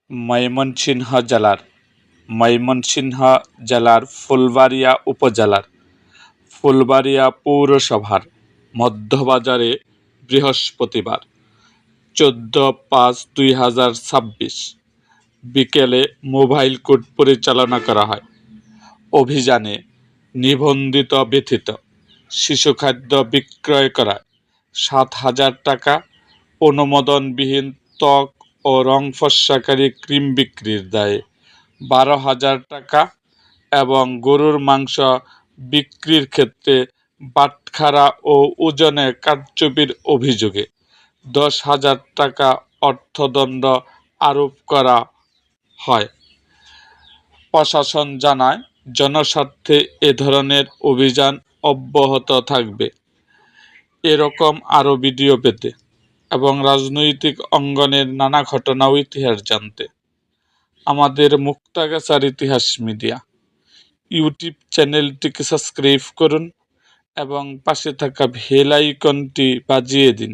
ময়মনসিংহ জেলার ফুলবাড়িয়া উপজেলার ফুলবাড়িয়া পৌরসভার মধ্যবাজারে বৃহস্পতিবার 14/5/2026 বিকেলে মোবাইল কোর্ট পরিচালনা করা হয়। অভিযানে নিবন্ধিত ব্যতীত শিশু খাদ্য বিক্রয় করায় 7,000 টাকা, অনুমোদনবিহীন ত্বক ও রং ফর্সাকারী ক্রিম বিক্রির দায়ে 12,000 টাকা এবং গরুর মাংস বিক্রির ক্ষেত্রে বাটখারা ও ওজনে কারচুপির অভিযোগে 10,000 টাকা অর্থদণ্ড আরোপ করা হয়। প্রশাসন জানায়, জনস্বার্থে এ ধরনের অভিযান অব্যাহত থাকবে। এরকম আরও ভিডিও পেতে এবং রাজনৈতিক অঙ্গনের নানা ঘটনা ও ইতিহাস জানতে আমাদের মুক্তাগাছার ইতিহাস মিডিয়া ইউটিউব চ্যানেলটিকে সাবস্ক্রাইব করুন এবং পাশে থাকা বেল আইকনটি বাজিয়ে দিন।